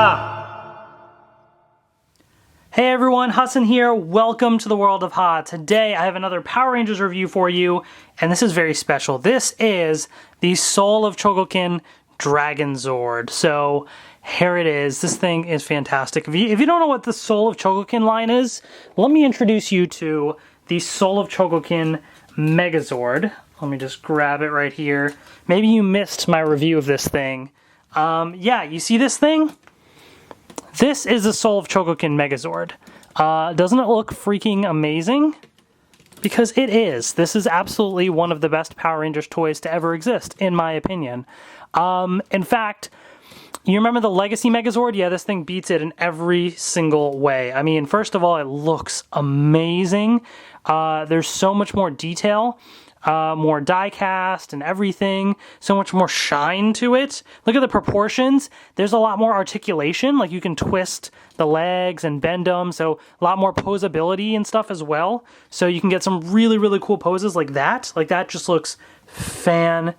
Ha! Hey everyone, Hassan here. Welcome to the world of Ha. Today I have another Power Rangers review for you, and this is very special. This is the Soul of Chogokin Dragonzord. So here it is. This thing is fantastic. If you don't know what the Soul of Chogokin line is, let me introduce you to the Soul of Chogokin Megazord. Let me just grab it right here. Maybe you missed my review of this thing. Yeah, you see this thing? This is the Soul of Chogokin Megazord. Doesn't it look freaking amazing? Because it is. This is absolutely one of the best Power Rangers toys to ever exist, in my opinion. In fact, you remember the Legacy Megazord? Yeah, this thing beats it in every single way. I mean, first of all, it looks amazing. There's so much more detail. More diecast and everything, so much more shine to it. Look at the proportions. There's a lot more articulation, like you can twist the legs and bend them, so a lot more posability and stuff as well. So you can get some really, really cool poses like that. Like that just looks fantastic.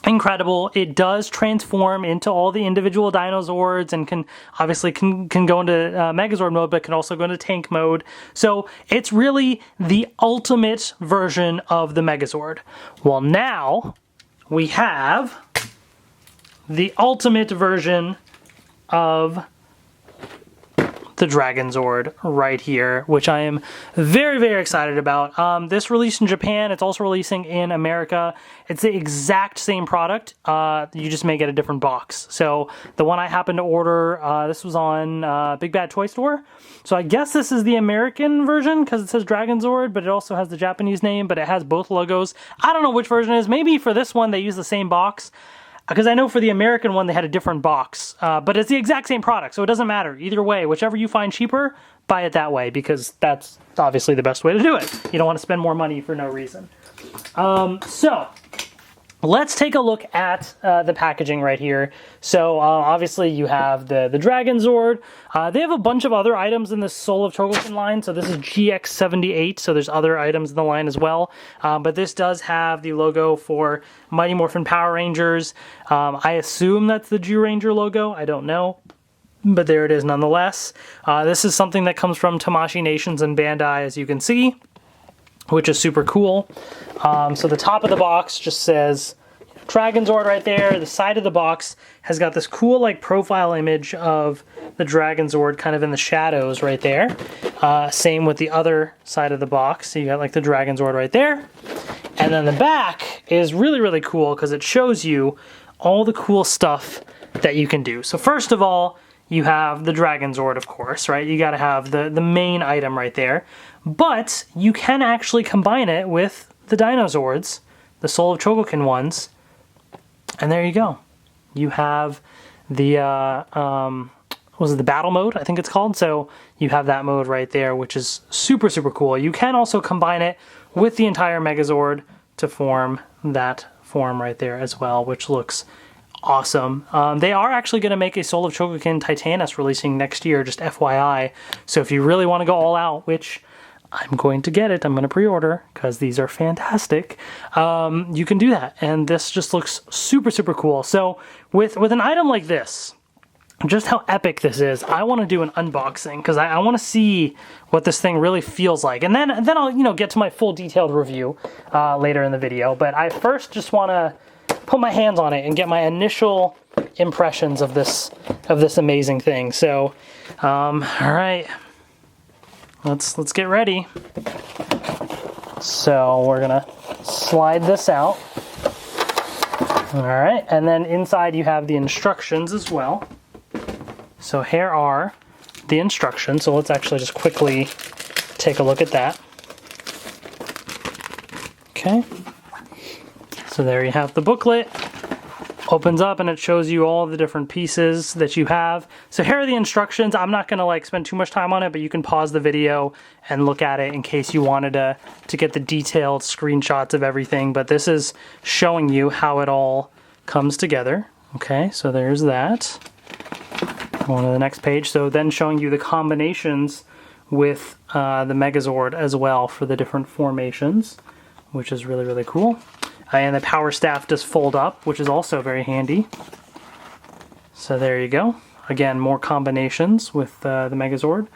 Incredible. It does transform into all the individual Dinozords and can obviously can go into Megazord mode, but can also go into tank mode. So it's really the ultimate version of the Megazord. Well, now we have the ultimate version of the Dragonzord right here, which I am very, very excited about. This released in Japan. It's also releasing in America. It's the exact same product. You just may get a different box. So the one I happened to order, this was on Big Bad Toy Store. So I guess this is the American version because it says Dragonzord, but it also has the Japanese name, but it has both logos. I don't know which version it is. Maybe for this one, they use the same box. Because I know for the American one, they had a different box. But it's the exact same product, so it doesn't matter. Either way, whichever you find cheaper, buy it that way, because that's obviously the best way to do it. You don't want to spend more money for no reason. So, let's take a look at the packaging right here. So, obviously, you have the Dragonzord. They have a bunch of other items in the Soul of Chogokin line. So, this is GX78, so there's other items in the line as well. But this does have the logo for Mighty Morphin Power Rangers. I assume that's the Zyuranger logo. I don't know. But there it is nonetheless. This is something that comes from Tamashii Nations and Bandai, as you can see, which is super cool. So the top of the box just says Dragonzord right there. The side of the box has got this cool like profile image of the Dragonzord kind of in the shadows right there. Same with the other side of the box. So you got like the Dragonzord right there. And then the back is really, really cool because it shows you all the cool stuff that you can do. So first of all, you have the Dragonzord, of course, right? You got to have the main item right there. But you can actually combine it with the Dinozords, the Soul of Chogokin ones, and there you go. You have the, was it the battle mode, I think it's called? So you have that mode right there, which is super, super cool. You can also combine it with the entire Megazord to form that form right there as well, which looks awesome. They are actually going to make a Soul of Chogokin Titanus releasing next year, just FYI. So if you really want to go all out, which I'm going to get it, I'm going to pre-order because these are fantastic, you can do that. And this just looks super, super cool. So with an item like this, just how epic this is, I want to do an unboxing because I want to see what this thing really feels like. And then I'll get to my full detailed review later in the video. But I first just want to put my hands on it and get my initial impressions of this amazing thing. So, all right, let's get ready. So we're gonna slide this out. All right, and then inside you have the instructions as well. So here are the instructions. So let's actually just quickly take a look at that. Okay. So there you have the booklet. Opens up and it shows you all the different pieces that you have. So here are the instructions. I'm not gonna like spend too much time on it, but you can pause the video and look at it in case you wanted to get the detailed screenshots of everything. But this is showing you how it all comes together. Okay, so there's that. On to the next page. So then showing you the combinations with the Megazord as well for the different formations, which is really, really cool. And the power staff does fold up, which is also very handy. So there you go. Again, more combinations with the Megazord.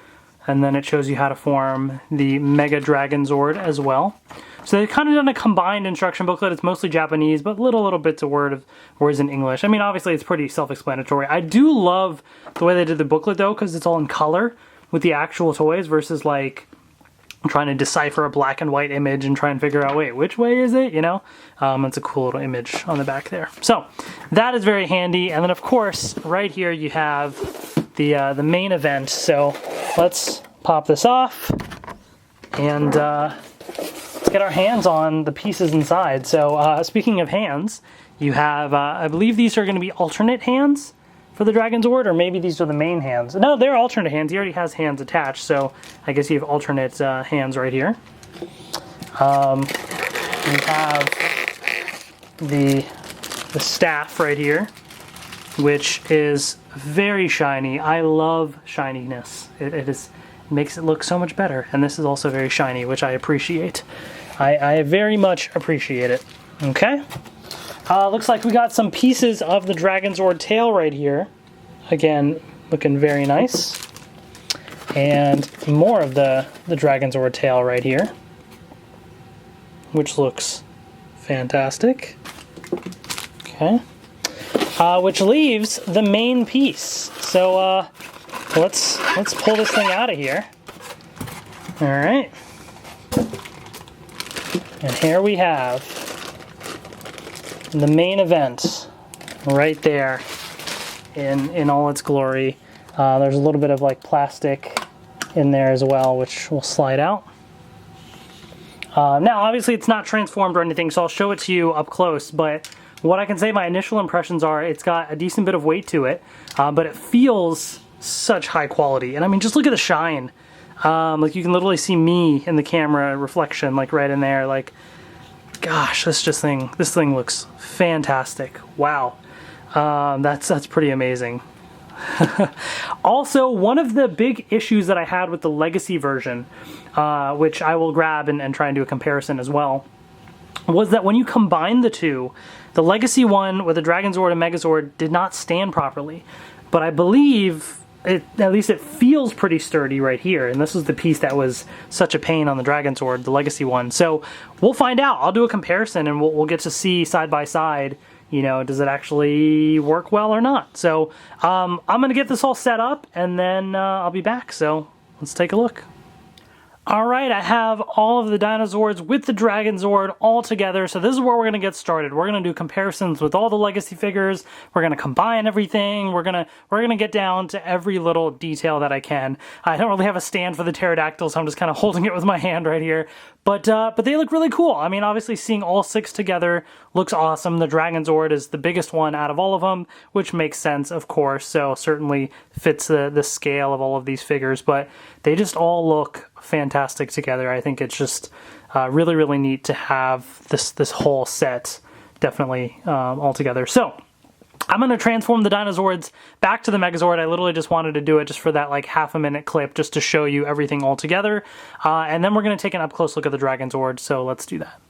And then it shows you how to form the Mega Dragonzord as well. So they've kind of done a combined instruction booklet. It's mostly Japanese, but little bits of words in English. I mean, obviously it's pretty self-explanatory. I do love the way they did the booklet though, because it's all in color with the actual toys versus like trying to decipher a black and white image and try and figure out, wait, which way is it, you know? It's a cool little image on the back there. So that is very handy. And then of course, right here you have the main event. So let's pop this off and let's get our hands on the pieces inside. So speaking of hands, you have, I believe these are going to be alternate hands for the Dragonzord, or maybe these are the main hands. No, they're alternate hands. He already has hands attached, so I guess you have alternate hands right here. You have the staff right here, which is very shiny. I love shininess. It makes it look so much better, and this is also very shiny, which I appreciate. I very much appreciate it. Okay. Looks like we got some pieces of the Dragonzord tail right here. Again, looking very nice. And more of the Dragonzord tail right here, which looks fantastic. Okay. Which leaves the main piece. So let's pull this thing out of here. All right. And here we have the main event right there in all its glory. There's a little bit of like plastic in there as well, which will slide out. Now obviously it's not transformed or anything, so I'll show it to you up close, but what I can say my initial impressions are it's got a decent bit of weight to it, but it feels such high quality. And I mean, just look at the shine. Like you can literally see me in the camera reflection, like right in there. Like, gosh, this thing looks fantastic. Wow, that's pretty amazing. Also, one of the big issues that I had with the Legacy version, which I will grab and try and do a comparison as well, was that when you combine the two, the Legacy one with the Dragonzord and Megazord did not stand properly. But I believe at least it feels pretty sturdy right here, and this is the piece that was such a pain on the Dragonzord, the Legacy one. So we'll find out. I'll do a comparison, and we'll get to see side by side, you know, does it actually work well or not. So I'm going to get this all set up, and then I'll be back. So let's take a look. Alright, I have all of the Dinozords with the Dragonzord all together, so this is where we're going to get started. We're going to do comparisons with all the Legacy figures, we're going to combine everything, we're going to get down to every little detail that I can. I don't really have a stand for the pterodactyl, so I'm just kind of holding it with my hand right here. But they look really cool. I mean, obviously seeing all six together looks awesome. The Dragonzord is the biggest one out of all of them, which makes sense, of course, so certainly fits the scale of all of these figures, but they just all look fantastic together. I think it's just really, really neat to have this whole set definitely all together. So I'm going to transform the Dinozords back to the Megazord. I literally just wanted to do it just for that like half-a-minute clip just to show you everything all together. And then we're going to take an up-close look at the Dragonzord, so let's do that.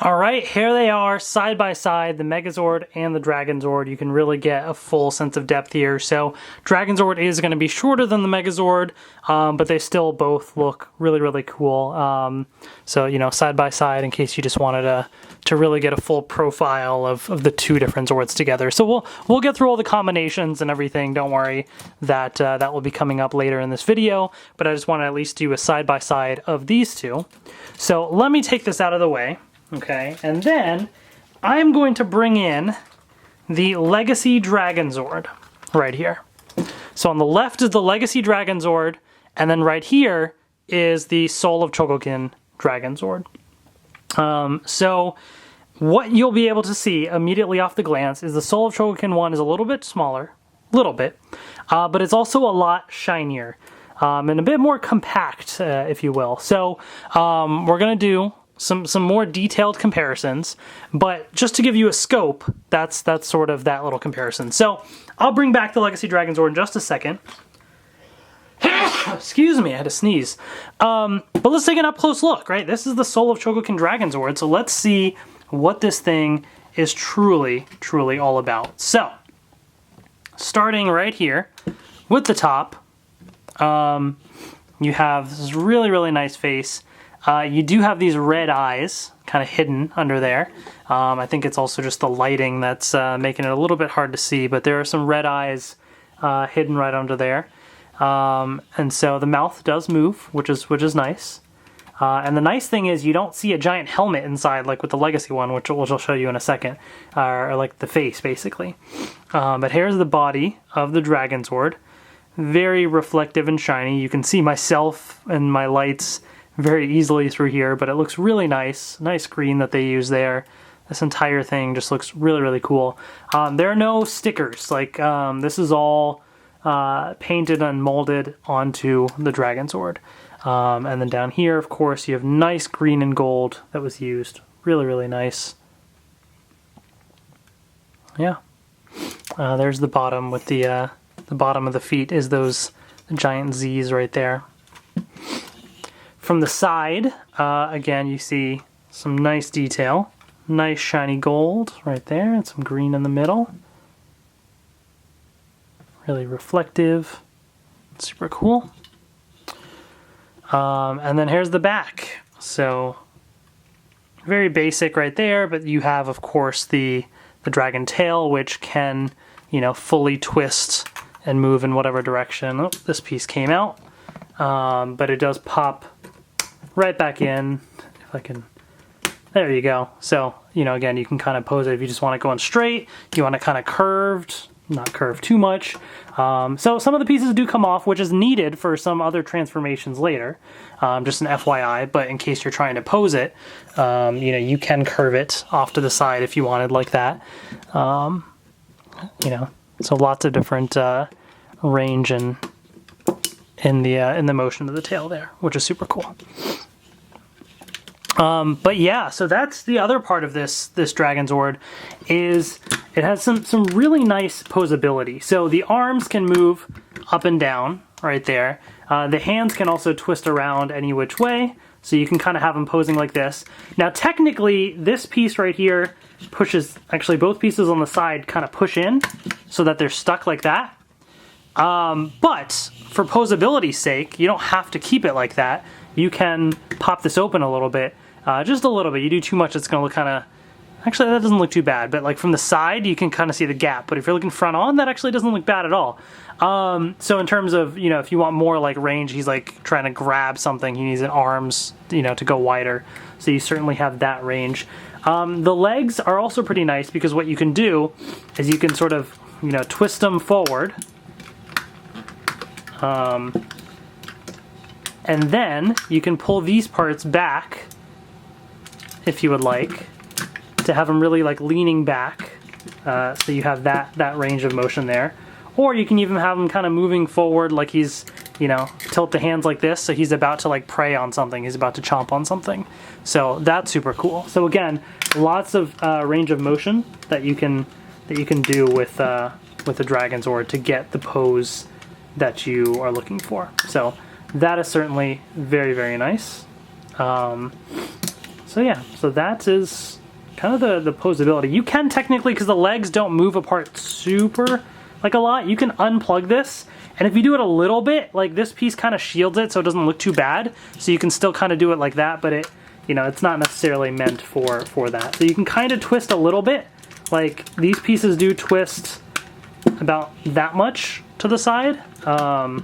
Alright, here they are side by side, the Megazord and the Dragonzord. You can really get a full sense of depth here. So Dragonzord is going to be shorter than the Megazord, but they still both look really, really cool. So, you know, side by side in case you just wanted to really get a full profile of the two different Zords together. So we'll get through all the combinations and everything. Don't worry, that will be coming up later in this video, but I just want to at least do a side by side of these two. So let me take this out of the way. Okay, and then I'm going to bring in the Legacy Dragonzord right here. So on the left is the Legacy Dragonzord, and then right here is the Soul of Chogokin Dragonzord. So what you'll be able to see immediately off the glance is the Soul of Chogokin one is a little bit smaller, but it's also a lot shinier and a bit more compact, if you will. So we're going to do some more detailed comparisons, but just to give you a scope, that's sort of that little comparison. So I'll bring back the Legacy Dragonzord in just a second. Excuse me, I had to sneeze. But let's take an up-close look, right? This is the Soul of Chogokin Dragonzord, so let's see what this thing is truly, truly all about. So, starting right here with the top, you have this really, really nice face. You do have these red eyes kind of hidden under there. I think it's also just the lighting that's making it a little bit hard to see, but there are some red eyes hidden right under there. And so the mouth does move, which is nice. And the nice thing is you don't see a giant helmet inside like with the Legacy one, which I'll show you in a second, or like the face basically. But here's the body of the Dragonzord. Very reflective and shiny. You can see myself and my lights very easily through here, but it looks really nice. Nice green that they use there. This entire thing just looks really, really cool. There are no stickers. Like this is all painted and molded onto the Dragonzord. And then down here, of course, you have nice green and gold that was used. Really, really nice. Yeah. There's the bottom with the bottom of the feet is those giant Z's right there. From the side, again, you see some nice detail. Nice shiny gold right there and some green in the middle. Really reflective. Super cool. And then here's the back. So very basic right there, but you have, of course, the dragon tail, which can, you know, fully twist and move in whatever direction. Oh, this piece came out, but it does pop right back in. If I can, there you go. So, you know, again, you can kind of pose it if you just want it going straight, you want it kind of curved, not curved too much. So some of the pieces do come off, which is needed for some other transformations later. Just an FYI, but in case you're trying to pose it, you know, you can curve it off to the side if you wanted like that. You know, so lots of different range and in the motion of the tail there, which is super cool. But yeah, so that's the other part of this Dragonzord, is it has some really nice posability. So the arms can move up and down right there. The hands can also twist around any which way, so you can kind of have them posing like this. Now technically, this piece right here pushes, actually both pieces on the side kind of push in so that they're stuck like that. But for posability's sake, you don't have to keep it like that. You can pop this open a little bit, just a little bit. You do too much, it's going to look kind of, actually that doesn't look too bad, but like from the side you can kind of see the gap, but if you're looking front on, that actually doesn't look bad at all. So in terms of, you know, if you want more like range, he's like trying to grab something, he needs an arms, you know, to go wider, so you certainly have that range. The legs are also pretty nice because what you can do is you can sort of, you know, twist them forward, and then you can pull these parts back if you would like, to have them really like leaning back, so you have that range of motion there. Or you can even have him kind of moving forward like he's, you know, tilt the hands like this, so he's about to like prey on something, he's about to chomp on something. So that's super cool. So again, lots of range of motion that you can do with the Dragonzord to get the pose that you are looking for. So that is certainly very, very nice. So yeah, so that is kind of the posability. You can technically, because the legs don't move apart super like a lot, you can unplug this, and if you do it a little bit, like this piece kind of shields it so it doesn't look too bad, so you can still kind of do it like that, but it, you know, it's not necessarily meant for that. So you can kind of twist a little bit, like these pieces do twist about that much to the side. To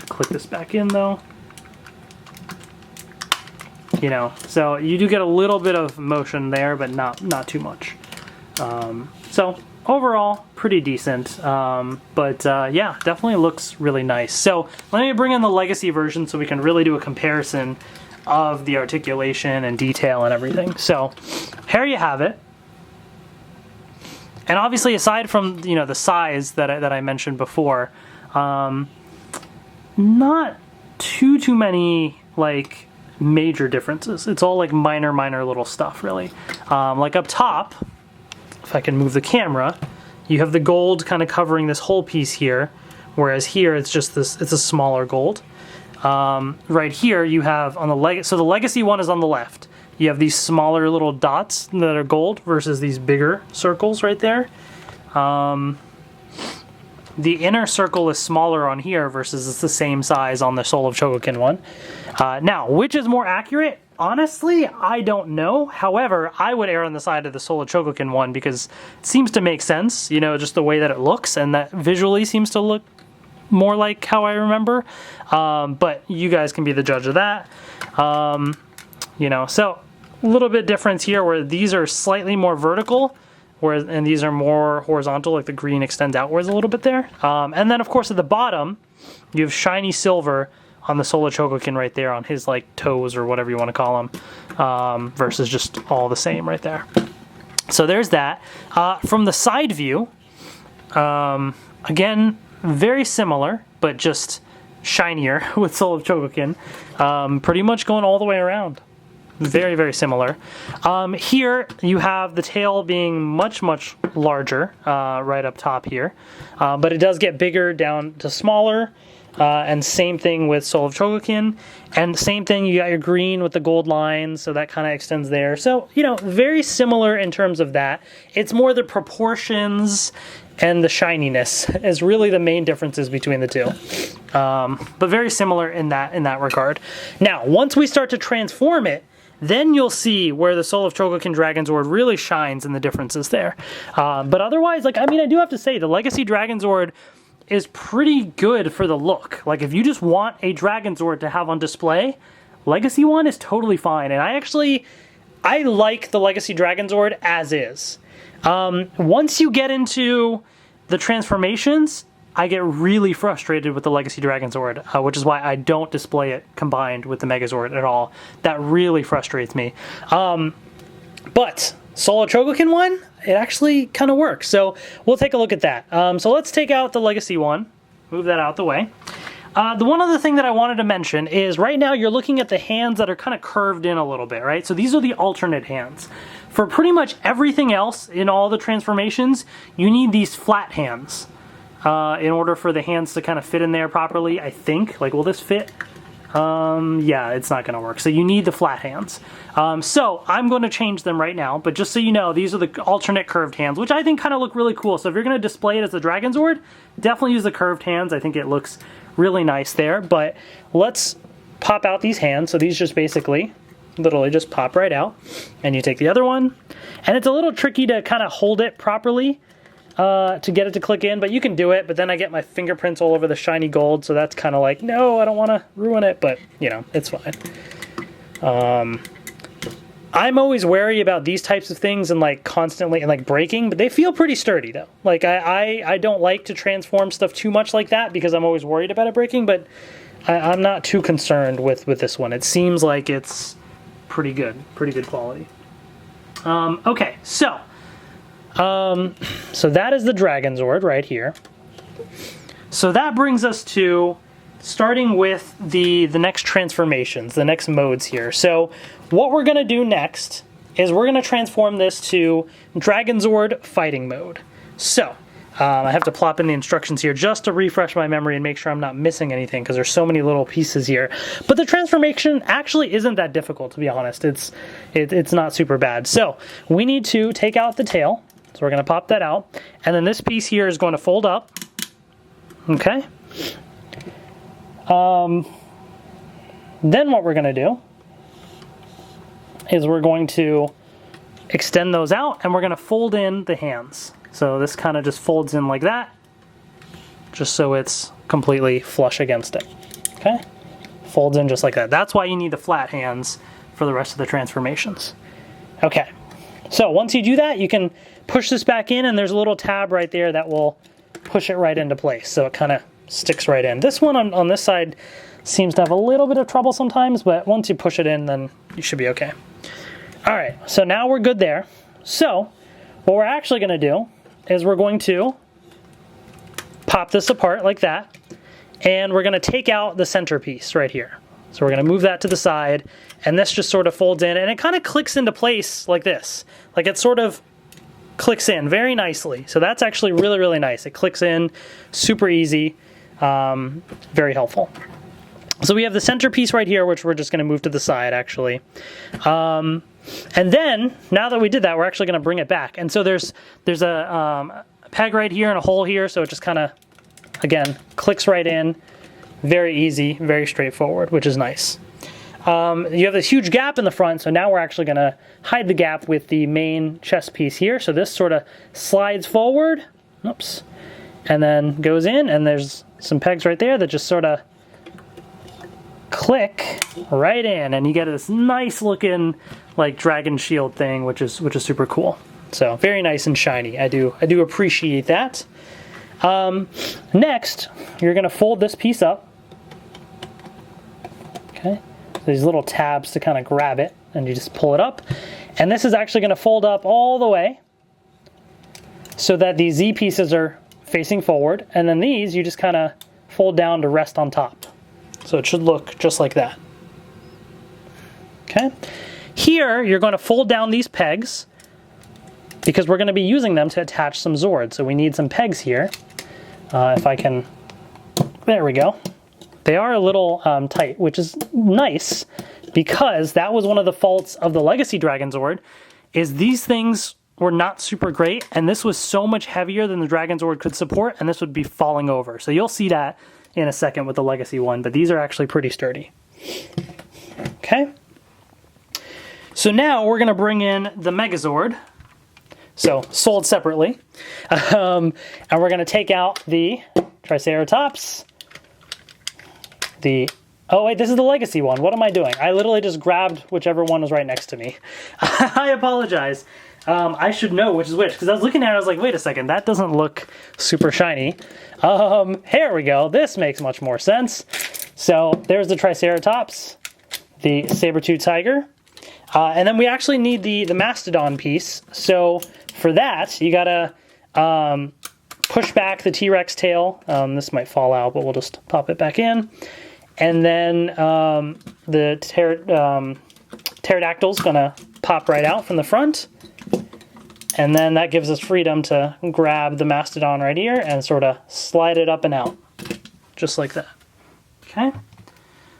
click this back in though, you know, so you do get a little bit of motion there, but not too much. So overall, pretty decent, but yeah, definitely looks really nice. So let me bring in the Legacy version so we can really do a comparison of the articulation and detail and everything. So here you have it. And obviously, aside from, you know, the size that I mentioned before, not too many like major differences. It's all like minor little stuff, really. Like up top, if I can move the camera, you have the gold kind of covering this whole piece here, whereas here it's just this, it's a smaller gold. Right here you have on the so the Legacy one is on the left. You have these smaller little dots that are gold versus these bigger circles right there. the inner circle is smaller on here versus it's the same size on the Soul of Chogokin one. Now, which is more accurate? Honestly, I don't know. However, I would err on the side of the Soul of Chogokin one because it seems to make sense, you know, just the way that it looks, and that visually seems to look more like how I remember. But you guys can be the judge of that. You know, so a little bit difference here where these are slightly more vertical, and these are more horizontal, like the green extends outwards a little bit there. And then, of course, at the bottom, you have shiny silver on the Soul of Chogokin right there on his like toes or whatever you want to call them, versus just all the same right there. So there's that. From the side view, again, very similar, but just shinier with Soul of Chogokin. Pretty much going all the way around. Very, very similar. Here you have the tail being much, much larger right up top here, but it does get bigger down to smaller. And same thing with Soul of Chogokin, and same thing, you got your green with the gold lines, so that kind of extends there. So, you know, very similar in terms of that. It's more the proportions and the shininess is really the main differences between the two. But very similar in that regard. Now, once we start to transform it, then you'll see where the Soul of Chogokin Dragonzord really shines in the differences there. But otherwise, like, I mean, I do have to say, the Legacy Dragonzord is pretty good for the look. Like, if you just want a Dragonzord to have on display, Legacy one is totally fine. And I like the Legacy Dragonzord as is. Once you get into the transformations, I get really frustrated with the Legacy Dragonzord, which is why I don't display it combined with the Megazord at all. That really frustrates me. But Soul of Chogokin one, it actually kind of works. So we'll take a look at that. So let's take out the Legacy one, move that out the way. The one other thing that I wanted to mention is right now you're looking at the hands that are kind of curved in a little bit, right? So these are the alternate hands. For pretty much everything else in all the transformations, you need these flat hands in order for the hands to kind of fit in there properly, I think. Like, will this fit? Yeah, it's not going to work. So you need the flat hands. So I'm going to change them right now, but just so you know, these are the alternate curved hands, which I think kind of look really cool. So if you're going to display it as a Dragonzord, definitely use the curved hands. I think it looks really nice there, but let's pop out these hands. So these just basically, literally just pop right out, and you take the other one, and it's a little tricky to kind of hold it properly to get it to click in, but you can do it. But then I get my fingerprints all over the shiny gold, so that's kind of like, no, I don't want to ruin it, but you know, it's fine. I'm always wary about these types of things and like constantly and like breaking, but they feel pretty sturdy though. Like I don't like to transform stuff too much like that because I'm always worried about it breaking, but I'm not too concerned with this one. It seems like it's pretty good quality. Okay, so that is the Dragonzord right here. So that brings us to starting with the next transformations, the next modes here. So what we're going to do next is we're going to transform this to Dragonzord fighting mode. So I have to plop in the instructions here just to refresh my memory and make sure I'm not missing anything because there's so many little pieces here. But the transformation actually isn't that difficult, to be honest. It's not super bad. So we need to take out the tail. So we're going to pop that out. And then this piece here is going to fold up. Okay. Then what we're going to do is we're going to extend those out and we're going to fold in the hands. So this kind of just folds in like that, just so it's completely flush against it. Okay? Folds in just like that. That's why you need the flat hands for the rest of the transformations. Okay. So once you do that, you can push this back in and there's a little tab right there that will push it right into place. So it kind of sticks right in. This one on this side seems to have a little bit of trouble sometimes, but once you push it in, then you should be okay. All right, so now we're good there. So what we're actually going to do is we're going to pop this apart like that, and we're going to take out the centerpiece right here. So we're going to move that to the side, and this just sort of folds in, and it kind of clicks into place like this. Like it sort of clicks in very nicely. So that's actually really, really nice. It clicks in super easy, very helpful. So we have the centerpiece right here, which we're just going to move to the side, actually. And then, now that we did that, we're actually going to bring it back. And so there's a peg right here and a hole here, so it just kind of again, clicks right in. Very easy, very straightforward, which is nice. You have this huge gap in the front, so now we're actually going to hide the gap with the main chest piece here. So this sort of slides forward, oops, and then goes in, and there's some pegs right there that just sort of click right in, and you get this nice looking like dragon shield thing, which is super cool. So very nice and shiny. I do appreciate that. Next, you're going to fold this piece up. Okay. These little tabs to kind of grab it, and you just pull it up. And this is actually going to fold up all the way so that these Z pieces are facing forward, and then these you just kind of fold down to rest on top. So it should look just like that. Okay. Here you're going to fold down these pegs because we're going to be using them to attach some Zords. So we need some pegs here. If I can, there we go. They are a little tight, which is nice because that was one of the faults of the Legacy Dragonzord, is these things were not super great, and this was so much heavier than the Dragonzord could support, and this would be falling over. So you'll see that in a second with the Legacy one, but these are actually pretty sturdy. Okay. So now we're going to bring in the Megazord. So sold separately. And we're going to take out the Triceratops. Oh wait, this is the Legacy one. What am I doing? I literally just grabbed whichever one was right next to me. I apologize. I should know which is which, because I was looking at it, I was like, wait a second, that doesn't look super shiny. Here we go. This makes much more sense. So there's the Triceratops, the saber-tooth tiger, and then we actually need the mastodon piece. So for that, you gotta push back the T-Rex tail. This might fall out, but we'll just pop it back in. And then the pterodactyl's gonna pop right out from the front. And then that gives us freedom to grab the mastodon right here and sort of slide it up and out. Just like that. Okay?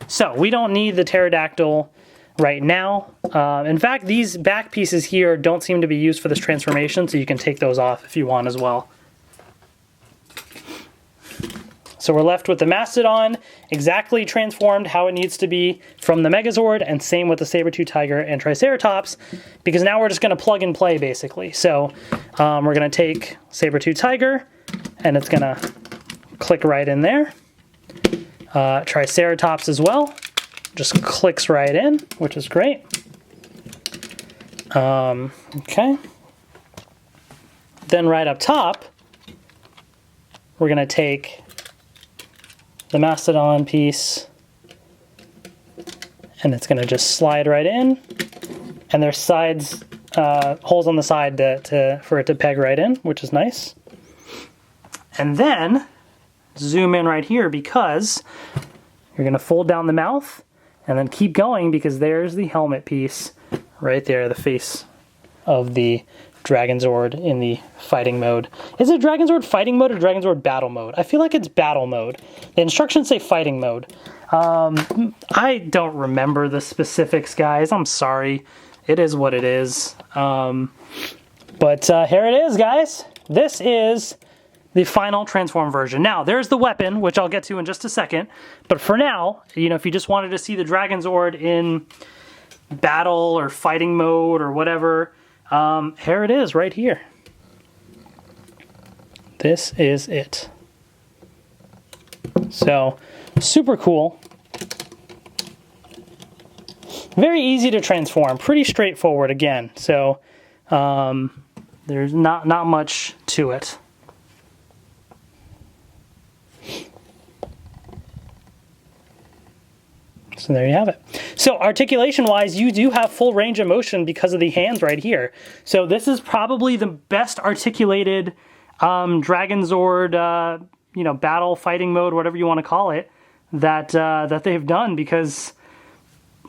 So we don't need the pterodactyl right now. In fact, these back pieces here don't seem to be used for this transformation, so you can take those off if you want as well. So we're left with the Mastodon, exactly transformed how it needs to be from the Megazord, and same with the Saber-tooth Tiger and Triceratops, because now we're just going to plug and play, basically. So we're going to take Saber-tooth Tiger, and it's going to click right in there. Triceratops as well, just clicks right in, which is great. Okay. Then right up top, we're going to take the Mastodon piece, and it's going to just slide right in, and there's sides, holes on the side for it to peg right in, which is nice. And then zoom in right here, because you're going to fold down the mouth and then keep going, because there's the helmet piece right there, the face of the Dragonzord in the fighting mode. Is it Dragonzord fighting mode or Dragonzord battle mode? I feel like it's battle mode. The instructions say fighting mode. I don't remember the specifics, guys. I'm sorry. It is what it is. But here it is, guys. This is the final transform version. Now, there's the weapon, which I'll get to in just a second. But for now, you know, if you just wanted to see the Dragonzord in battle or fighting mode or whatever, here it is right here. This is it. So, super cool. Very easy to transform. Pretty straightforward again. So, there's not much to it. So there you have it. So articulation-wise, you do have full range of motion because of the hands right here. So this is probably the best articulated Dragonzord, you know, battle, fighting mode, whatever you want to call it, that they've done, because,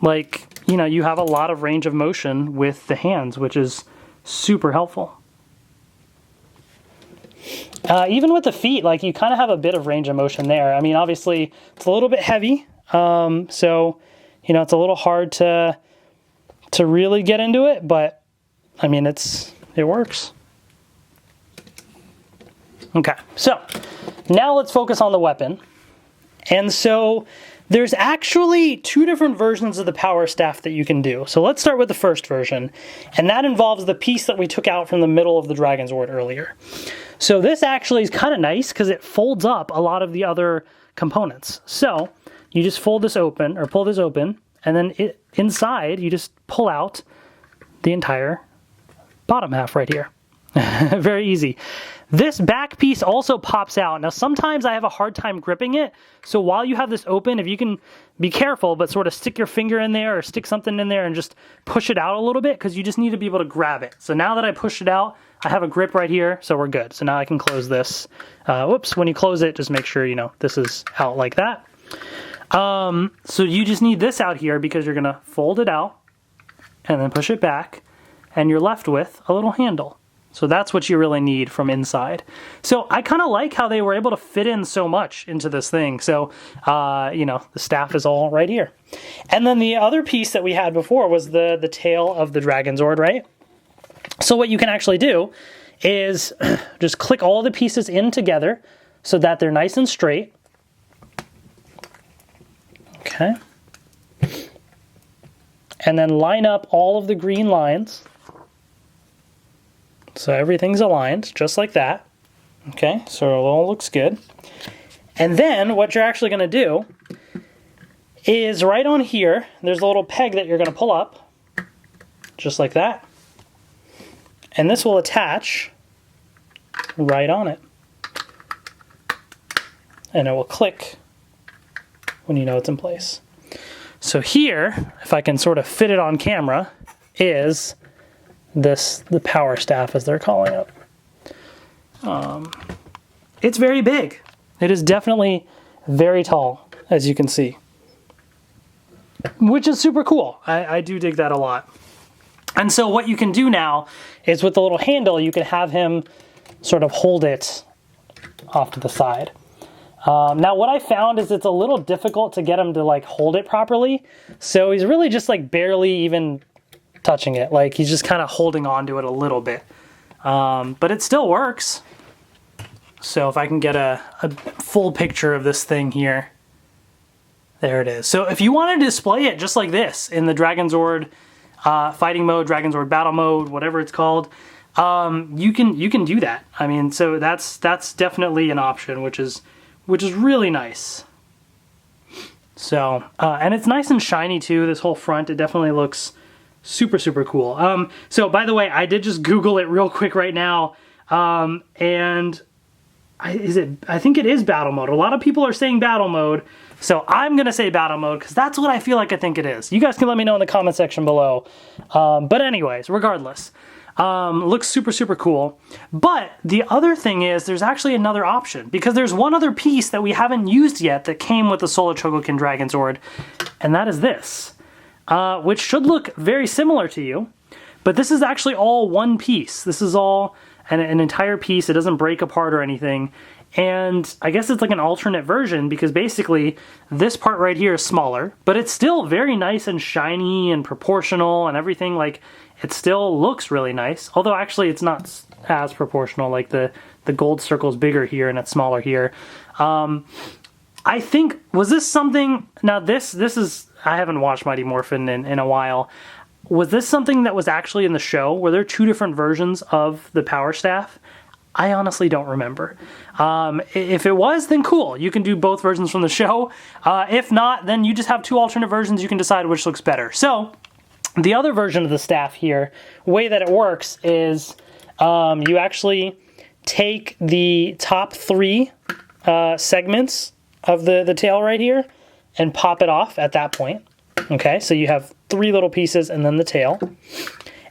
like, you know, you have a lot of range of motion with the hands, which is super helpful. Even with the feet, like, you kind of have a bit of range of motion there. I mean, obviously, it's a little bit heavy. So, you know, it's a little hard to really get into it, but I mean, it works. Okay, so now let's focus on the weapon. And so there's actually two different versions of the power staff that you can do. So let's start with the first version, and that involves the piece that we took out from the middle of the Dragonzord earlier. So this actually is kind of nice because it folds up a lot of the other components. So you just fold this open, or pull this open, and then inside you just pull out the entire bottom half right here. Very easy. This back piece also pops out. Now sometimes I have a hard time gripping it, so while you have this open, if you can be careful, but sort of stick your finger in there or stick something in there and just push it out a little bit, because you just need to be able to grab it. So now that I pushed it out, I have a grip right here, so we're good. So now I can close this. Whoops, when you close it, just make sure, you know, this is out like that. So you just need this out here because you're gonna fold it out and then push it back, and you're left with a little handle. So that's what you really need from inside. So I kind of like how they were able to fit in so much into this thing. So, you know, the staff is all right here. And then the other piece that we had before was the tail of the Dragonzord, right? So what you can actually do is just click all the pieces in together so that they're nice and straight. Okay. And then line up all of the green lines. So everything's aligned, just like that. Okay, so it all looks good. And then what you're actually going to do is right on here, there's a little peg that you're going to pull up, just like that. And this will attach right on it. And it will click when you know it's in place. So here, if I can sort of fit it on camera, is the power staff, as they're calling it. It's very big. It is definitely very tall, as you can see, which is super cool. I do dig that a lot. And so what you can do now is with the little handle, you can have him sort of hold it off to the side. Now what I found is it's a little difficult to get him to like hold it properly. So he's really just like barely even touching it. Like he's just kind of holding on to it a little bit. But it still works. So if I can get a full picture of this thing here. There it is. So if you want to display it just like this in the Dragonzord fighting mode, Dragonzord battle mode, whatever it's called, you can do that. I mean, so that's definitely an option, which is really nice. So and it's nice and shiny too. This whole front, it definitely looks super, super cool. So by the way, I did just Google it real quick right now, and I think it is battle mode. A lot of people are saying battle mode, so I'm gonna say battle mode because that's what I feel like I think it is. You guys can let me know in the comment section below. But anyways, regardless, looks super, super cool. But the other thing is there's actually another option, because there's one other piece that we haven't used yet that came with the Soul of Chogokin Dragonzord, and that is this. Which should look very similar to you, but this is actually all one piece. This is all an entire piece. It doesn't break apart or anything. And I guess it's like an alternate version, because basically this part right here is smaller, but it's still very nice and shiny and proportional and everything. Like, it still looks really nice. Although actually it's not as proportional. Like the gold circle's bigger here and it's smaller here. I think, was this something, now this is, I haven't watched Mighty Morphin in a while. Was this something that was actually in the show? Were there two different versions of the power staff? I honestly don't remember. If it was, then cool. You can do both versions from the show. If not, then you just have two alternate versions. You can decide which looks better. So the other version of the staff here, the way that it works is you actually take the top three segments of the tail right here and pop it off at that point. Okay, so you have three little pieces and then the tail.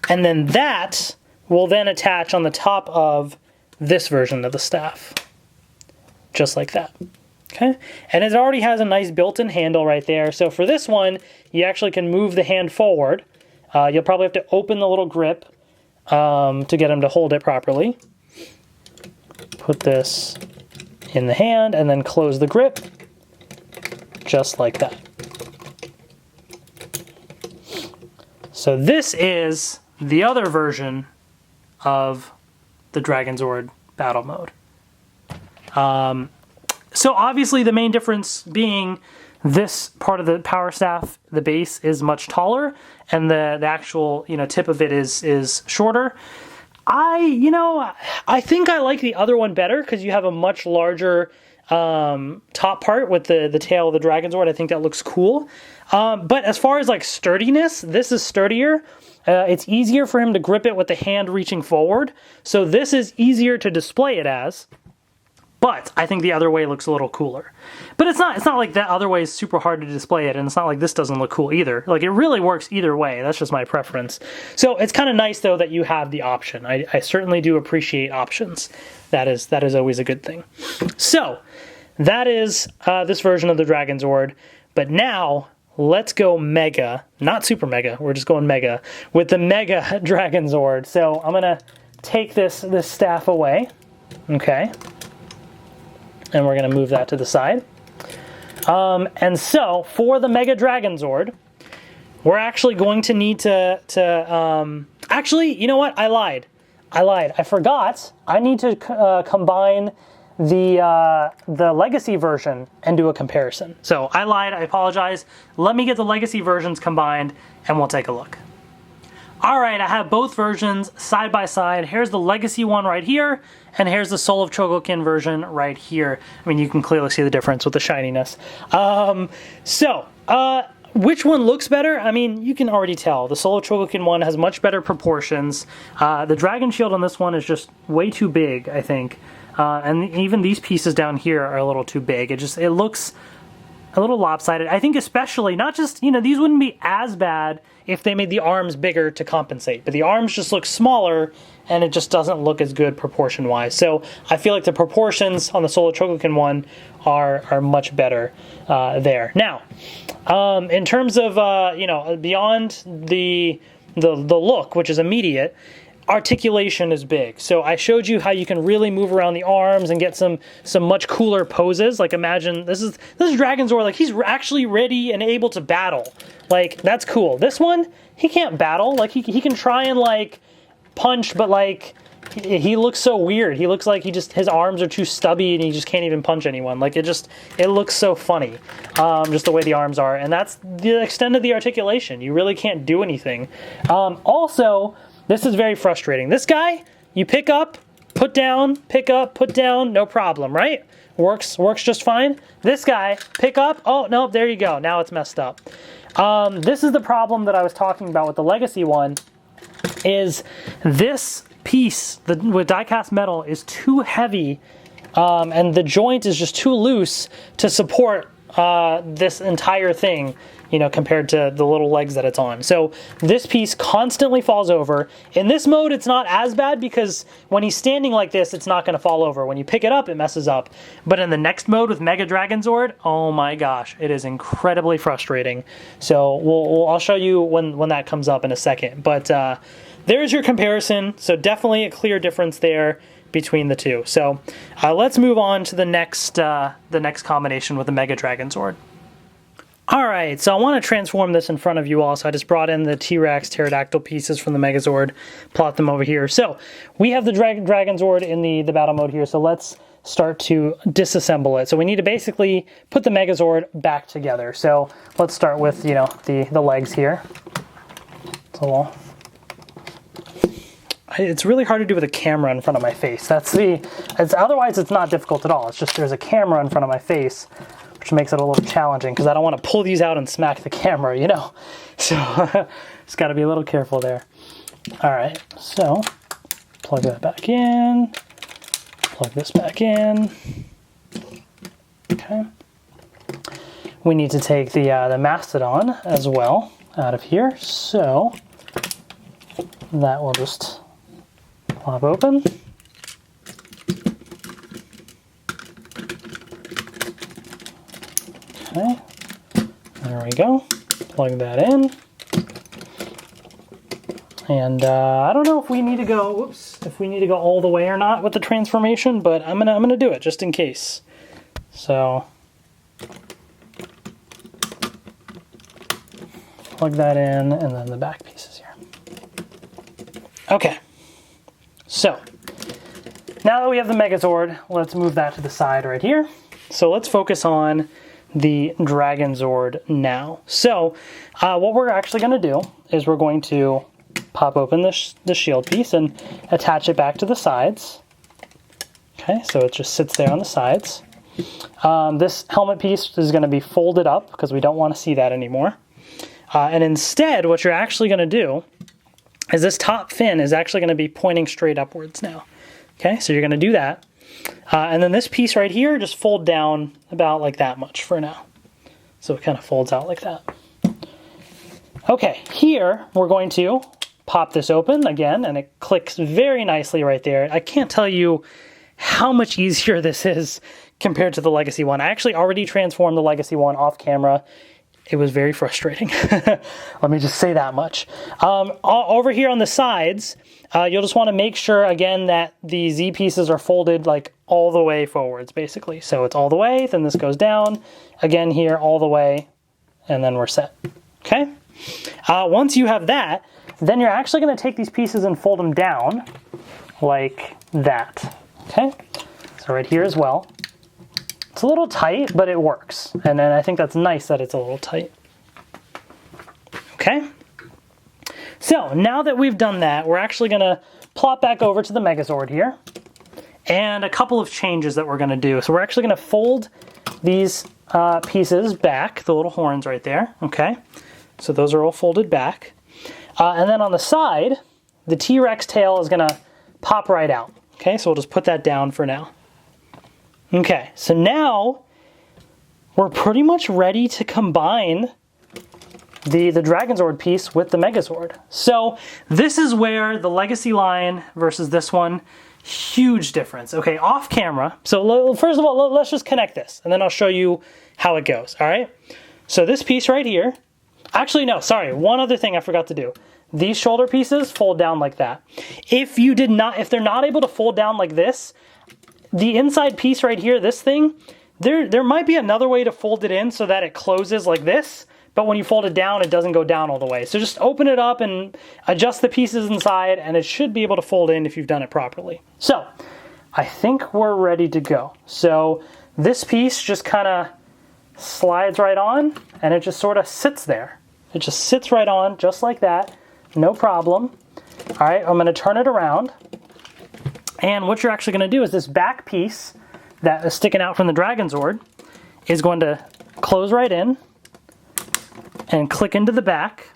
And then that will then attach on the top of this version of the staff. Just like that. Okay, and it already has a nice built-in handle right there. So for this one, you actually can move the hand forward. You'll probably have to open the little grip to get him to hold it properly. Put this in the hand and then close the grip. Just like that. So this is the other version of the Dragonzord battle mode. So obviously the main difference being this part of the power staff, the base is much taller, and the actual, you know, tip of it is shorter. I think I like the other one better because you have a much larger top part with the tail of the Dragonzord. I think that looks cool. But as far as like sturdiness, this is sturdier. It's easier for him to grip it with the hand reaching forward. So this is easier to display it as. But I think the other way looks a little cooler. But it's not like that other way is super hard to display it, and it's not like this doesn't look cool either. Like, it really works either way. That's just my preference. So it's kind of nice, though, that you have the option. I certainly do appreciate options. That is always a good thing. So that is this version of the Dragonzord. But now, let's go Mega. Not Super Mega. We're just going Mega with the Mega Dragonzord. So I'm going to take this staff away. Okay. And we're going to move that to the side. And so, for the Mega Dragonzord, we're actually going to need to actually, you know what? I lied. I forgot. I need to combine the Legacy version and do a comparison. So, I lied. I apologize. Let me get the Legacy versions combined, and we'll take a look. Alright, I have both versions side by side. Here's the Legacy one right here, and here's the Soul of Chogokin version right here. I mean, you can clearly see the difference with the shininess. Which one looks better? I mean, you can already tell. The Soul of Chogokin one has much better proportions. The Dragon Shield on this one is just way too big, I think. And even these pieces down here are a little too big. It looks a little lopsided. I think especially, not just, you know, these wouldn't be as bad if they made the arms bigger to compensate, but the arms just look smaller and it just doesn't look as good proportion-wise. So I feel like the proportions on the Soul of Chogokin one are much better there. Now, in terms of, you know, beyond the look, which is immediate, articulation is big. So I showed you how you can really move around the arms and get some much cooler poses. Like, imagine this is Dragonzord, like he's actually ready and able to battle. Like, that's cool. This one, he can't battle. Like, he can try and like punch, but like he looks so weird. He looks like his arms are too stubby and he just can't even punch anyone. Like, it looks so funny, just the way the arms are. And that's the extent of the articulation. You really can't do anything. Also, this is very frustrating. This guy, you pick up, put down, pick up, put down, no problem, right? Works just fine. This guy, pick up, oh, no, there you go. Now it's messed up. This is the problem that I was talking about with the Legacy one, is this piece with die-cast metal is too heavy, and the joint is just too loose to support this entire thing, you know, compared to the little legs that it's on. So this piece constantly falls over. In this mode, it's not as bad because when he's standing like this, it's not going to fall over. When you pick it up, it messes up. But in the next mode with Mega Dragonzord, oh my gosh, it is incredibly frustrating. So I'll show you when that comes up in a second. But there's your comparison. So definitely a clear difference there between the two. So let's move on to the next combination with the Mega Dragonzord. Alright, so I want to transform this in front of you all, so I just brought in the T-Rex pterodactyl pieces from the Megazord, plot them over here. So, we have the Dragonzord in the battle mode here, so let's start to disassemble it. So we need to basically put the Megazord back together. So let's start with, you know, the legs here. So it's really hard to do with a camera in front of my face. Otherwise it's not difficult at all. It's just there's a camera in front of my face, which makes it a little challenging because I don't want to pull these out and smack the camera, you know? So just got to be a little careful there. All right, so plug that back in, plug this back in. Okay. We need to take the Mastodon as well out of here, so that will just pop open. Okay, there we go. Plug that in. And I don't know if we need to go, all the way or not with the transformation, but I'm gonna do it just in case. So plug that in, and then the back pieces here. Okay, so now that we have the Megazord, let's move that to the side right here. So let's focus on the Dragonzord now. So what we're actually going to do is we're going to pop open the shield piece and attach it back to the sides. Okay, so it just sits there on the sides. This helmet piece is going to be folded up because we don't want to see that anymore. And instead, what you're actually going to do is this top fin is actually going to be pointing straight upwards now. Okay, so you're going to do that. And then this piece right here, just fold down about like that much for now. So it kind of folds out like that. Okay, here we're going to pop this open again, and it clicks very nicely right there. I can't tell you how much easier this is compared to the Legacy one. I actually already transformed the Legacy one off camera. It was very frustrating. Let me just say that much. Over here on the sides, you'll just want to make sure, again, that the Z pieces are folded like all the way forwards, basically. So it's all the way, then this goes down. Again here, all the way, and then we're set. Okay? Once you have that, then you're actually going to take these pieces and fold them down like that. Okay? So right here as well. It's a little tight, but it works. And then I think that's nice that it's a little tight. Okay? So now that we've done that, we're actually going to plop back over to the Megazord here. And a couple of changes that we're going to do. So we're actually going to fold these pieces back, the little horns right there. Okay? So those are all folded back. And then on the side, the T-Rex tail is going to pop right out. Okay? So we'll just put that down for now. Okay, so now we're pretty much ready to combine the Dragonzord piece with the Megazord. So this is where the Legacy line versus this one, huge difference. Okay, off camera. So first of all, let's just connect this, and then I'll show you how it goes, all right? So this piece right here, actually no, sorry, one other thing I forgot to do. These shoulder pieces fold down like that. If they're not able to fold down like this, the inside piece right here, this thing, there might be another way to fold it in so that it closes like this, but when you fold it down, it doesn't go down all the way. So just open it up and adjust the pieces inside, and it should be able to fold in if you've done it properly. So I think we're ready to go. So this piece just kind of slides right on, and it just sort of sits there. It just sits right on, just like that, no problem. All right, I'm gonna turn it around. And what you're actually going to do is this back piece that is sticking out from the Dragonzord is going to close right in and click into the back.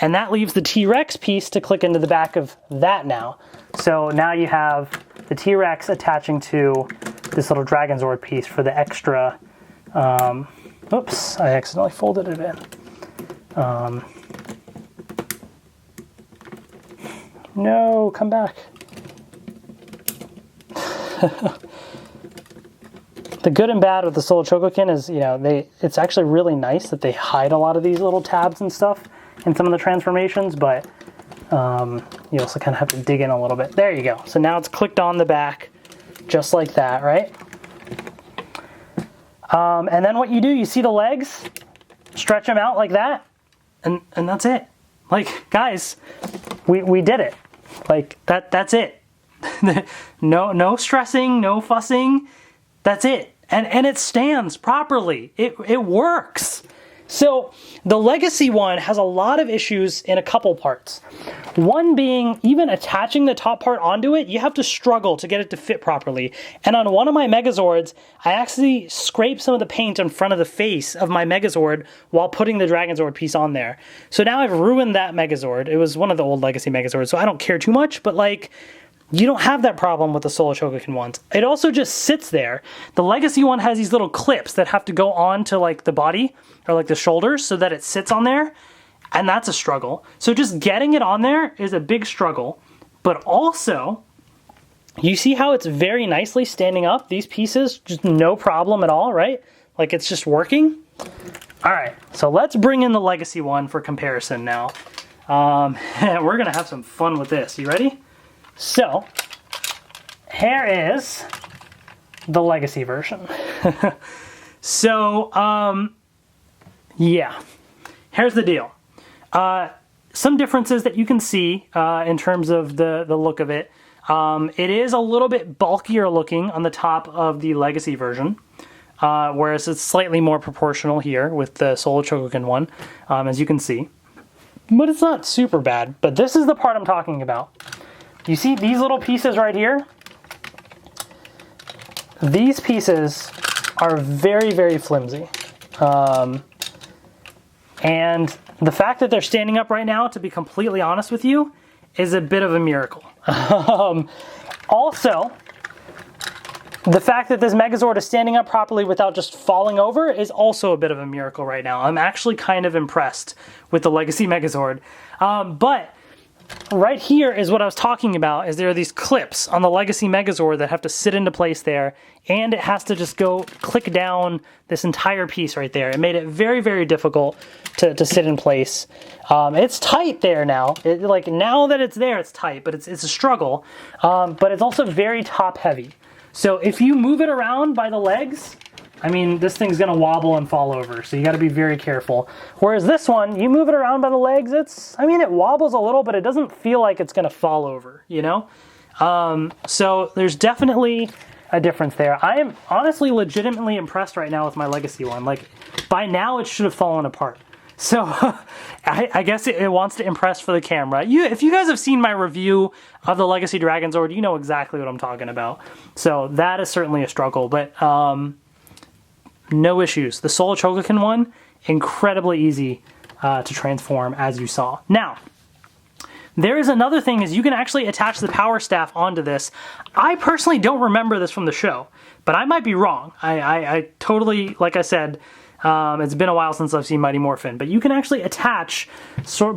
And that leaves the T-Rex piece to click into the back of that now. So now you have the T-Rex attaching to this little Dragonzord piece for the extra... oops, I accidentally folded it in. No, come back. The good and bad with the Soul of Chogokin is, you know, it's actually really nice that they hide a lot of these little tabs and stuff in some of the transformations, but you also kind of have to dig in a little bit. There you go. So now it's clicked on the back, just like that, right? And then what you do, you see the legs, stretch them out like that, and that's it. Like, guys, we did it. Like, that's it. No stressing, no fussing. That's it. And it stands properly. It works. So the Legacy one has a lot of issues in a couple parts. One being, even attaching the top part onto it, you have to struggle to get it to fit properly. And on one of my Megazords, I actually scraped some of the paint in front of the face of my Megazord while putting the Dragonzord piece on there. So now I've ruined that Megazord. It was one of the old Legacy Megazords, so I don't care too much, but like, you don't have that problem with the Soul of Chogokin ones. It also just sits there. The Legacy one has these little clips that have to go on to like the body or like the shoulders so that it sits on there, and that's a struggle. So just getting it on there is a big struggle. But also, you see how it's very nicely standing up? These pieces, just no problem at all, right? Like it's just working. All right, so let's bring in the Legacy one for comparison now. We're gonna have some fun with this. You ready? So, here is the Legacy version. So, yeah, here's the deal. Some differences that you can see in terms of the look of it. It is a little bit bulkier looking on the top of the Legacy version. whereas it's slightly more proportional here with the Soul of Chogokin one, as you can see. But it's not super bad. But this is the part I'm talking about. You see these little pieces right here? These pieces are very, very flimsy. And the fact that they're standing up right now, to be completely honest with you, is a bit of a miracle. Also, the fact that this Megazord is standing up properly without just falling over is also a bit of a miracle right now. I'm actually kind of impressed with the Legacy Megazord. But right here is what I was talking about, is there are these clips on the Legacy Megazord that have to sit into place there, and it has to just go click down this entire piece right there. It made it very, very difficult to sit in place. It's tight there now. Like now that it's there, it's tight, but it's a struggle. But it's also very top heavy. So if you move it around by the legs, I mean, this thing's gonna wobble and fall over, so you gotta be very careful. Whereas this one, you move it around by the legs, it wobbles a little, but it doesn't feel like it's gonna fall over, you know? So there's definitely a difference there. I am honestly legitimately impressed right now with my Legacy one. Like, by now it should have fallen apart. So I guess it wants to impress for the camera. If you guys have seen my review of the Legacy Dragonzord, you know exactly what I'm talking about. So that is certainly a struggle, but no issues. The Soul of Chogokin one, incredibly easy to transform, as you saw. Now, there is another thing, is you can actually attach the power staff onto this. I personally don't remember this from the show, but I might be wrong. I totally, like I said, it's been a while since I've seen Mighty Morphin, but you can actually attach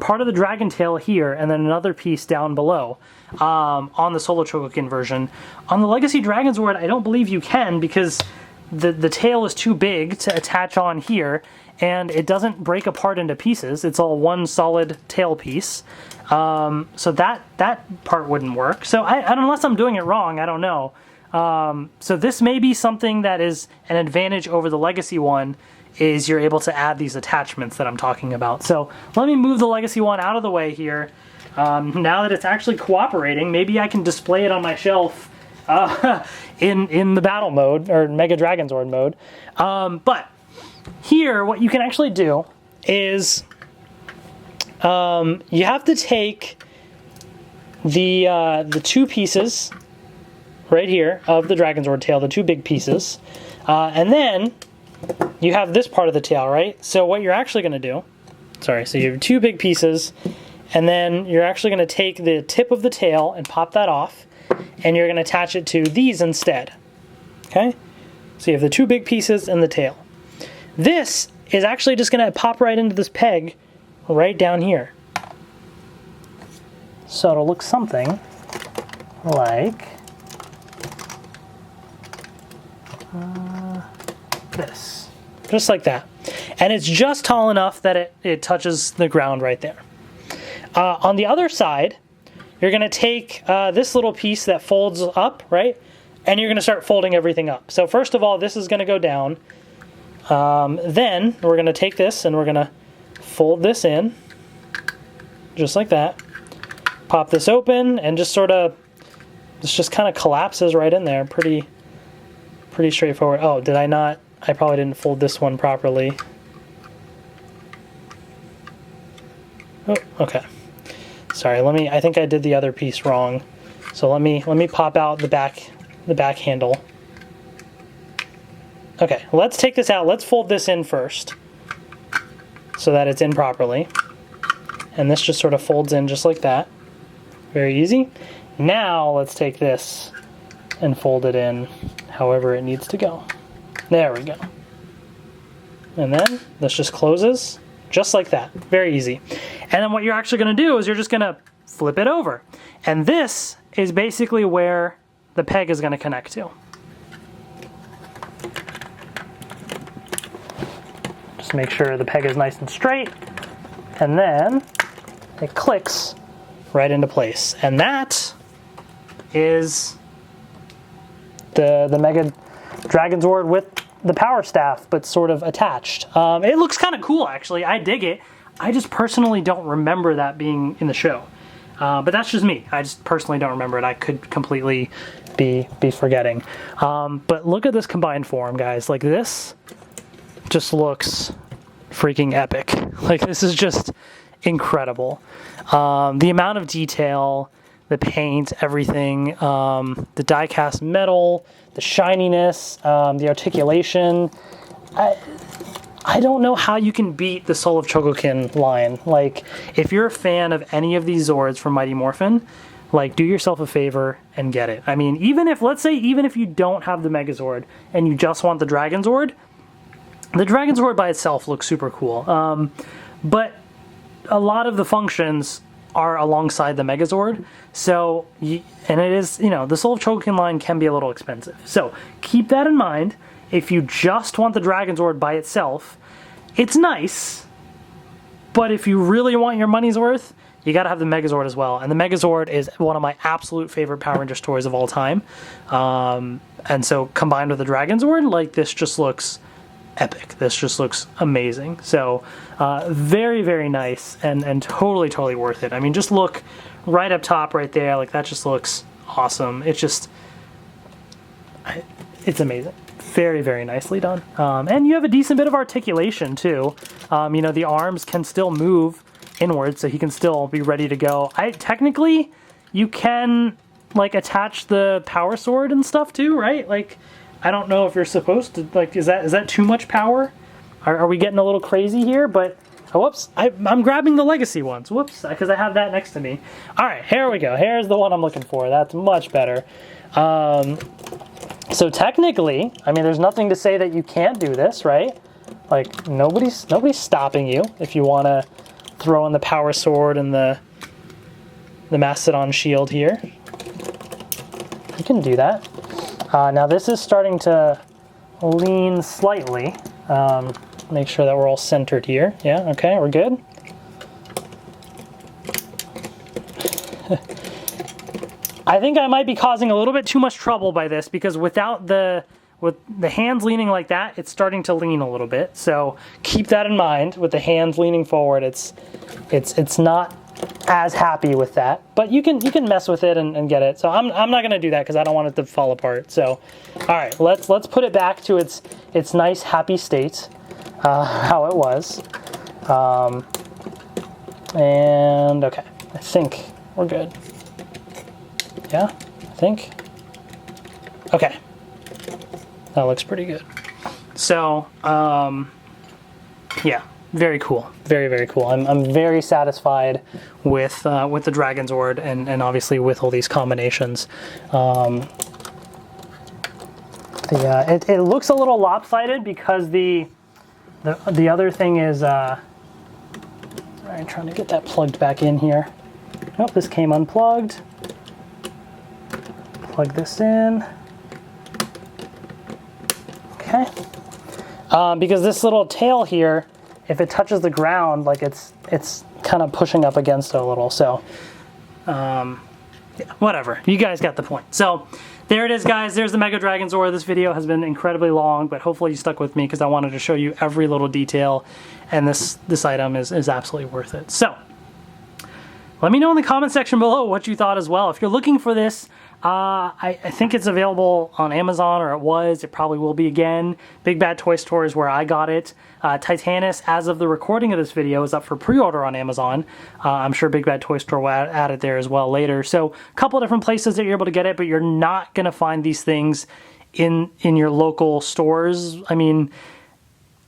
part of the dragon tail here and then another piece down below on the Soul of Chogokin version. On the Legacy Dragonzord, I don't believe you can, because the tail is too big to attach on here, and it doesn't break apart into pieces. It's all one solid tail piece. So that part wouldn't work. So unless I'm doing it wrong, I don't know. So this may be something that is an advantage over the Legacy one, is you're able to add these attachments that I'm talking about. So let me move the Legacy one out of the way here. Now that it's actually cooperating, maybe I can display it on my shelf in the battle mode, or Mega Dragonzord mode. But here, what you can actually do is you have to take the two pieces right here of the Dragonzord tail, the two big pieces, and then you have this part of the tail, right? So what you're actually going to do, so you have two big pieces, and then you're actually going to take the tip of the tail and pop that off, and you're going to attach it to these instead. Okay? So you have the two big pieces and the tail. This is actually just going to pop right into this peg right down here. So it'll look something like this. Just like that. And it's just tall enough that it touches the ground right there. On the other side, you're going to take this little piece that folds up, right? And you're going to start folding everything up. So first of all, this is going to go down. Then we're going to take this and we're going to fold this in, just like that. Pop this open and just sort of, this just kind of collapses right in there. Pretty straightforward. Oh, did I not? I probably didn't fold this one properly. Oh, okay. Sorry, I think I did the other piece wrong. So let me pop out the back handle. Okay, let's take this out. Let's fold this in first so that it's in properly. And this just sort of folds in just like that. Very easy. Now let's take this and fold it in however it needs to go. There we go. And then this just closes just like that. Very easy. And then what you're actually going to do is you're just going to flip it over. And this is basically where the peg is going to connect to. Just make sure the peg is nice and straight. And then it clicks right into place. And that is the Mega Dragonzord with the power staff, but sort of attached. It looks kind of cool, actually. I dig it. I just personally don't remember that being in the show. But that's just me. I just personally don't remember it. I could completely be forgetting. But look at this combined form, guys. Like, this just looks freaking epic. Like, this is just incredible. The amount of detail, the paint, everything, the die-cast metal, the shininess, the articulation. I don't know how you can beat the Soul of Chogokin line. Like, if you're a fan of any of these Zords from Mighty Morphin, like, do yourself a favor and get it. I mean, even if, let's say, even if you don't have the Megazord and you just want the Dragonzord by itself looks super cool. But a lot of the functions are alongside the Megazord. So, and it is, you know, the Soul of Chogokin line can be a little expensive. So, keep that in mind. If you just want the Dragonzord by itself, it's nice, but if you really want your money's worth, you gotta have the Megazord as well. And the Megazord is one of my absolute favorite Power Rangers toys of all time. And so combined with the Dragonzord, like, this just looks epic. This just looks amazing. So very, very nice and totally, totally worth it. I mean, just look right up top right there. Like, that just looks awesome. It's just, it's amazing. Very, very nicely done. And you have a decent bit of articulation too. You know, the arms can still move inward, so he can still be ready to go. Technically, you can, like, attach the power sword and stuff too, right? Like, I don't know if you're supposed to, like, is that too much power? Are we getting a little crazy here? But, oh, whoops, I'm grabbing the Legacy ones. Whoops, because I have that next to me. All right, here we go. Here's the one I'm looking for. That's much better. So technically, I mean, there's nothing to say that you can't do this, right? Like, nobody's stopping you if you want to throw in the power sword and the Mastodon shield here. You can do that. Now this is starting to lean slightly. Make sure that we're all centered here. Yeah, okay, we're good. I think I might be causing a little bit too much trouble by this, because with the hands leaning like that, it's starting to lean a little bit. So keep that in mind. With the hands leaning forward, it's not as happy with that, but you can mess with it and get it. So I'm not gonna do that because I don't want it to fall apart. So all right, let's put it back to its nice happy state, how it was. And okay, I think we're good. Yeah, I think. Okay, that looks pretty good. So, yeah, very cool, very, very cool. I'm very satisfied with the Dragonzord and obviously with all these combinations. It looks a little lopsided because the other thing is. All right, trying to get that plugged back in here. Nope, this came unplugged. Plug this in. Okay. Because this little tail here, if it touches the ground, like it's kind of pushing up against it a little. So, yeah, whatever. You guys got the point. So, there it is, guys. There's the Mega Dragonzord. This video has been incredibly long, but hopefully you stuck with me because I wanted to show you every little detail, and this item is absolutely worth it. So, let me know in the comment section below what you thought as well. If you're looking for this, I think it's available on Amazon, or it was. It probably will be again. Big Bad Toy Store is where I got it. Titanus, as of the recording of this video, is up for pre-order on Amazon. I'm sure Big Bad Toy Store will add it there as well later. So a couple different places that you're able to get it, but you're not going to find these things in your local stores. I mean,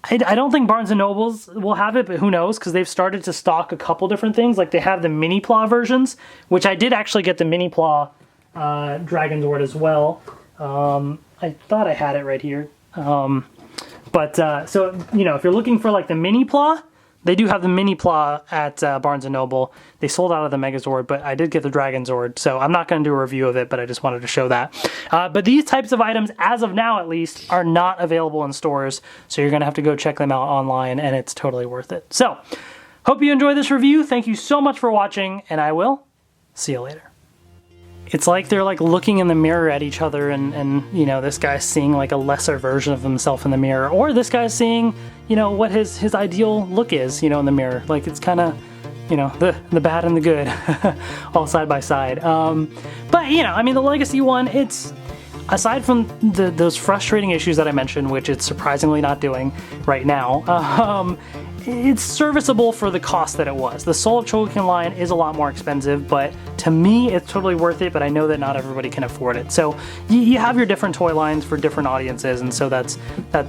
I don't think Barnes & Nobles will have it, but who knows, because they've started to stock a couple different things. Like, they have the Mini Pla versions, which I did actually get the Mini Pla Dragonzord as well. I thought I had it right here. So, you know, if you're looking for like the Mini Pla, they do have the Mini Pla at Barnes & Noble. They sold out of the Megazord, but I did get the Dragonzord, so I'm not going to do a review of it, but I just wanted to show that. But these types of items, as of now at least, are not available in stores, so you're going to have to go check them out online, and it's totally worth it. So, hope you enjoyed this review. Thank you so much for watching, and I will see you later. It's like they're like looking in the mirror at each other, and you know, this guy's seeing like a lesser version of himself in the mirror, or this guy's seeing, you know, what his ideal look is, you know, in the mirror. Like, it's kind of you know, the bad and the good all side by side. But, you know, I mean, the Legacy one, it's, aside from those frustrating issues that I mentioned, which it's surprisingly not doing right now, it's serviceable for the cost that it was. The Soul of Chogokin line is a lot more expensive, but to me, it's totally worth it, but I know that not everybody can afford it. So you have your different toy lines for different audiences, and so that's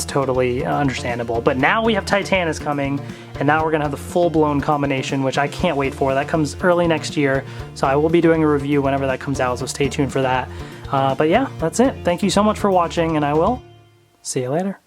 totally understandable. But now we have Titanus coming, and now we're gonna have the full-blown combination, which I can't wait for. That comes early next year, so I will be doing a review whenever that comes out, so stay tuned for that. But yeah, that's it. Thank you so much for watching, and I will see you later.